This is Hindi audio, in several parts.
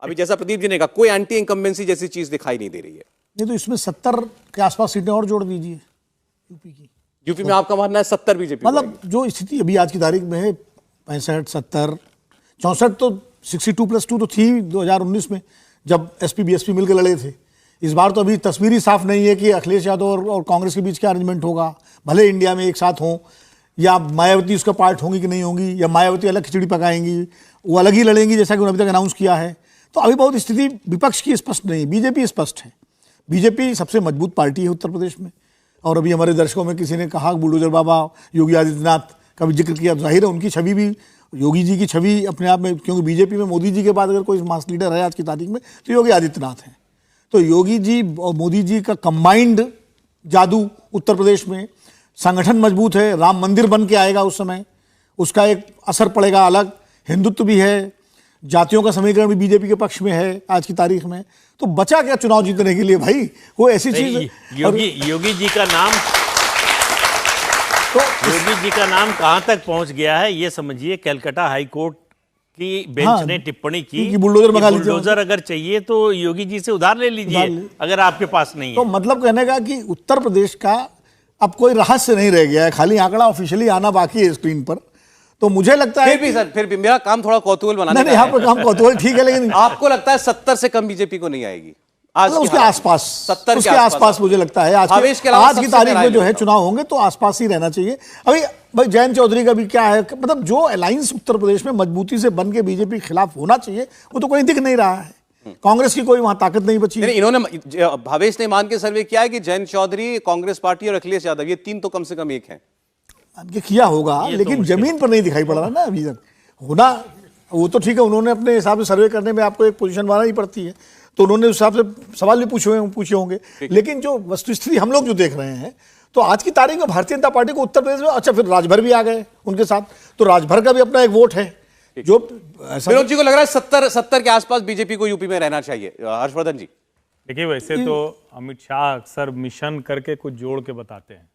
अभी जैसा प्रदीप जी ने कहा, कोई एंटी इनकम्बेंसी जैसी चीज दिखाई नहीं दे रही है। नहीं तो इसमें 70 के आसपास सीटें और जोड़ दीजिए यूपी की। यूपी में आपका मानना है 70 बीजेपी, मतलब जो स्थिति अभी आज की तारीख में है 65, 70, 64 तो 62+2 तो थी 2019 में जब एसपी बीएसपी मिलकर लड़े थे। इस बार तो अभी तस्वीर ही साफ नहीं है कि अखिलेश यादव और कांग्रेस के बीच क्या अरेंजमेंट होगा, भले इंडिया में एक साथ हों, या मायावती उसका पार्ट होंगी कि नहीं होंगी, या मायावती अलग खिचड़ी पकाएंगी, वो अलग ही लड़ेंगी जैसा कि उन्होंने अभी तक अनाउंस किया है। तो अभी बहुत स्थिति विपक्ष की स्पष्ट नहीं है, बीजेपी स्पष्ट है। बीजेपी सबसे मजबूत पार्टी है उत्तर प्रदेश में। और अभी हमारे दर्शकों में किसी ने कहा बुलडोजर बाबा योगी आदित्यनाथ का भी जिक्र किया, जाहिर है उनकी छवि भी, योगी जी की छवि अपने आप में, क्योंकि बीजेपी में मोदी जी के बाद अगर कोई मास लीडर है आज की तारीख में तो योगी आदित्यनाथ हैं। तो योगी जी और मोदी जी का कंबाइंड जादू उत्तर प्रदेश में, संगठन मजबूत है, राम मंदिर बन के आएगा उस समय, उसका एक असर पड़ेगा अलग, हिंदुत्व भी है, जातियों का समीकरण भी बीजेपी के पक्ष में है आज की तारीख में। तो बचा क्या चुनाव जीतने के लिए भाई, वो ऐसी चीज। योगी जी का नाम तो योगी जी का नाम कहां तक पहुंच गया है ये समझिए। कलकत्ता हाई कोर्ट की बेंच ने टिप्पणी की कि बुलडोजर अगर चाहिए तो योगी जी से उधार ले लीजिए अगर आपके पास नहीं है। तो मतलब कहने का कि उत्तर प्रदेश का अब कोई रहस्य नहीं रह गया है, खाली आंकड़ा ऑफिशियली आना बाकी है स्क्रीन पर। तो मुझे लगता है फिर भी मेरा काम थोड़ा कौतूहल बनाने का है। यहाँ पर काम कौतूहल ठीक है, लेकिन आपको लगता है 70 से कम बीजेपी को नहीं आएगी आज उसके आसपास, 70 उसके आसपास मुझे लगता है। आज की तारीख में जो है चुनाव होंगे तो आसपास ही रहना चाहिए। अभी भाई जयंत चौधरी का भी क्या है, मतलब जो अलायंस उत्तर प्रदेश में मजबूती से बन के बीजेपी के खिलाफ होना चाहिए वो तो कोई दिख नहीं रहा है। कांग्रेस की कोई वहां ताकत नहीं बची। इन्होंने, भावेश ने मान के सर्वे किया है कि जयंत चौधरी, कांग्रेस पार्टी और अखिलेश यादव, ये तीन तो कम से कम एक हैं। किया होगा लेकिन जमीन पर नहीं दिखाई पड़ रहा ना अभी तक। होना वो तो ठीक है, उन्होंने अपने हिसाब से सर्वे करने में आपको एक पोजीशन बनाना ही पड़ती है, तो उन्होंने उस हिसाब से सवाल भी पूछे होंगे। लेकिन जो वस्तुस्थिति हम लोग जो देख रहे हैं, तो आज की तारीख में भारतीय जनता पार्टी को उत्तर प्रदेश में, अच्छा फिर राजभर भी आ गए उनके साथ, तो राजभर का भी अपना एक वोट है। जो विनोद जी को लग रहा है 70 के आसपास बीजेपी को यूपी में रहना चाहिए। हर्षवर्धन जी, देखिए वैसे तो अमित शाह अक्सर मिशन करके कुछ जोड़ के बताते हैं,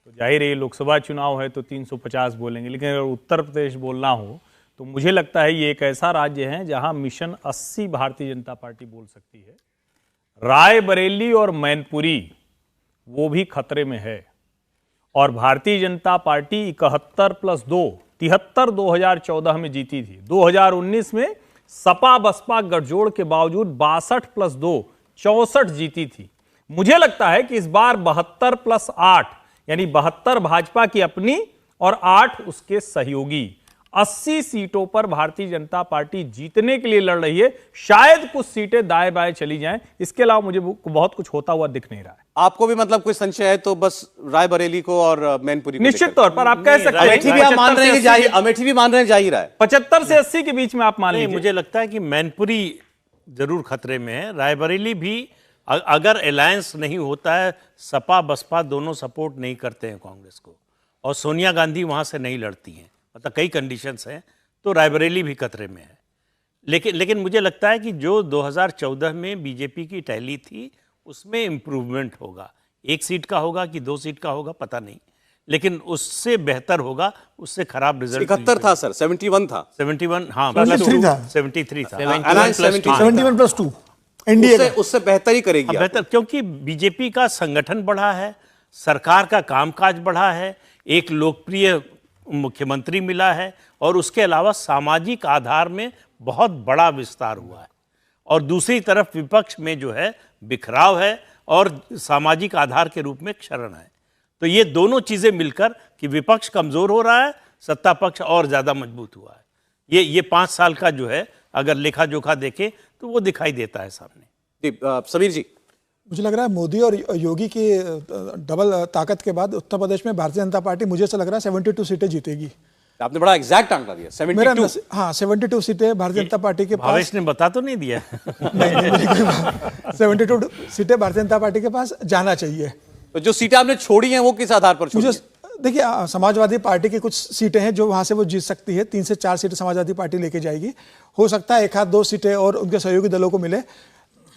तो जाहिर है लोकसभा चुनाव है तो 350 बोलेंगे, लेकिन अगर उत्तर प्रदेश बोलना हो तो मुझे लगता है ये एक ऐसा राज्य है जहां मिशन 80 भारतीय जनता पार्टी बोल सकती है। रायबरेली और मैनपुरी वो भी खतरे में है, और भारतीय जनता पार्टी 71+2 73 2014 में जीती थी। 2019 में सपा बसपा गठजोड़ के बावजूद 62+2 64 जीती थी। मुझे लगता है कि इस बार 72+8 यानी 72 भाजपा की अपनी और 8 उसके सहयोगी, 80 सीटों पर भारतीय जनता पार्टी जीतने के लिए लड़ रही है। शायद कुछ सीटें दाएं बाएं चली जाएं, इसके अलावा मुझे बहुत कुछ होता हुआ दिख नहीं रहा है। आपको भी मतलब कोई संशय है तो बस रायबरेली को और मैनपुरी को निश्चित तौर पर आप कह सकते हैं। अमेठी भी आप मान रहे हैं कि अमेठी भी मान रहे हैं, जाहिर है 75 से 80 के बीच में आप मान लीजिए। मुझे लगता है कि मैनपुरी जरूर खतरे में है। रायबरेली भी अगर अलायंस नहीं होता है, सपा बसपा दोनों सपोर्ट नहीं करते हैं कांग्रेस को, और सोनिया गांधी वहां से नहीं लड़ती हैं, मतलब कई कंडीशंस हैं, तो रायबरेली भी खतरे में है। लेकिन मुझे लगता है कि जो 2014 में बीजेपी की टैली थी उसमें इम्प्रूवमेंट होगा। 1 सीट का होगा कि 2 सीट का होगा पता नहीं, लेकिन उससे बेहतर होगा, उससे खराब रिजल्ट। 71 था सर, 71 था, 71 हाँ 73 था, 73 था, 71+2 इंडिया उससे बेहतर ही करेगी बेहतर, क्योंकि बीजेपी का संगठन बढ़ा है, सरकार का कामकाज बढ़ा है, एक लोकप्रिय मुख्यमंत्री मिला है, और उसके अलावा सामाजिक आधार में बहुत बड़ा विस्तार हुआ है, और दूसरी तरफ विपक्ष में जो है बिखराव है और सामाजिक आधार के रूप में क्षरण है। तो ये दोनों चीजें मिलकर कि विपक्ष कमजोर हो रहा है, सत्ता पक्ष और ज्यादा मजबूत हुआ है। ये 5 साल का जो है अगर लेखा जोखा देखें तो वो दिखाई देता है सामने। समीर जी, मुझे लग रहा है मोदी और योगी की डबल ताकत के बाद उत्तर प्रदेश में भारतीय जनता पार्टी, मुझे ऐसा लग रहा है 72 सीटें जीतेगी। आपने बड़ा एग्जैक्ट आंकड़ा दिया, 72। हाँ 72 सीटें भारतीय जनता पार्टी के पास। भावेश ने बता तो नहीं दिया नहीं 72 सीटें भारतीय जनता पार्टी के पास जाना चाहिए। तो जो सीटें आपने छोड़ी हैं वो किस आधार पर छोड़ी? देखिए समाजवादी पार्टी की कुछ सीटें हैं जो वहां से वो जीत सकती है, 3 से 4 सीटें समाजवादी पार्टी लेके जाएगी। हो सकता है 1 आध 2 सीटें और उनके सहयोगी दलों को मिले।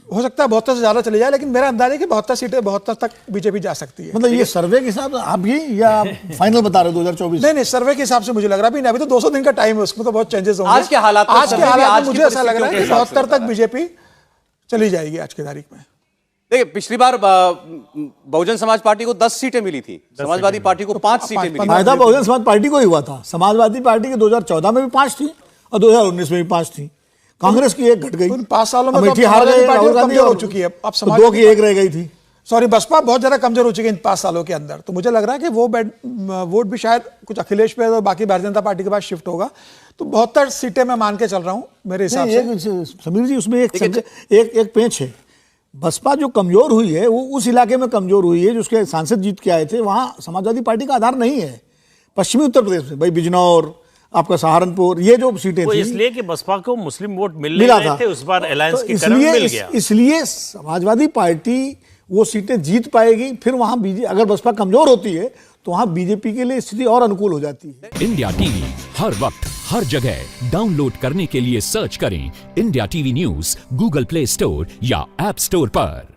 हो सकता है 72 से ज्यादा चले जाए, लेकिन मेरा अंदाजा है कि 72 सीटें 72 तक बीजेपी जा सकती है। मतलब ये सर्वे के हिसाब से आप भी या फाइनल बता रहे हो 2024? नहीं, सर्वे के हिसाब से मुझे लग रहा है अभी तो 200 दिन का टाइम है, उसमें तो बहुत चेंजेस होंगे। आज के हालात में आज के हालात में मुझे ऐसा लग रहा है कि 72 तक है। बीजेपी चली जाएगी आज की तारीख में। देखिए, पिछली बार बहुजन समाज पार्टी को 10 सीटें मिली थी, समाजवादी पार्टी को 5 सीटें मिली। फायदा बहुजन समाज पार्टी को ही हुआ था। समाजवादी पार्टी के 2014 में भी 5 थी और 2019 में भी 5 थी। कांग्रेस की एक घट गई, उन 5 सालों में तो अमेठी हार गए, राहुल गांधी कमजोर हो चुकी है। अब तो 2 की 1 रह गई थी। सॉरी, बसपा बहुत ज्यादा कमजोर हो चुकी है इन 5 सालों के अंदर। तो मुझे लग रहा है कि वो वोट भी शायद कुछ अखिलेश पे और बाकी भारतीय जनता पार्टी के पास शिफ्ट होगा। तो 72 सीटें मैं मान के चल रहा हूं मेरे हिसाब से। समीर जी, उसमें एक पेंच है। बसपा जो कमजोर हुई है वो उस इलाके में कमजोर हुई है जिसके सांसद जीत के आए थे, वहां समाजवादी पार्टी का आधार नहीं है। पश्चिमी उत्तर प्रदेश में भाई बिजनौर, आपका सहारनपुर, ये जो सीटें थी, इसलिए कि बसपा को मुस्लिम वोट मिलने मिला रहे था। थे, उस बार अलायंस तो के कारण मिल गया। इसलिए समाजवादी पार्टी वो सीटें जीत पाएगी। फिर वहां अगर बसपा कमजोर होती है तो वहां बीजेपी के लिए स्थिति और अनुकूल हो जाती है। इंडिया टीवी हर वक्त हर जगह डाउनलोड करने के लिए सर्च करें India TV news Google play store या ऐप स्टोर पर।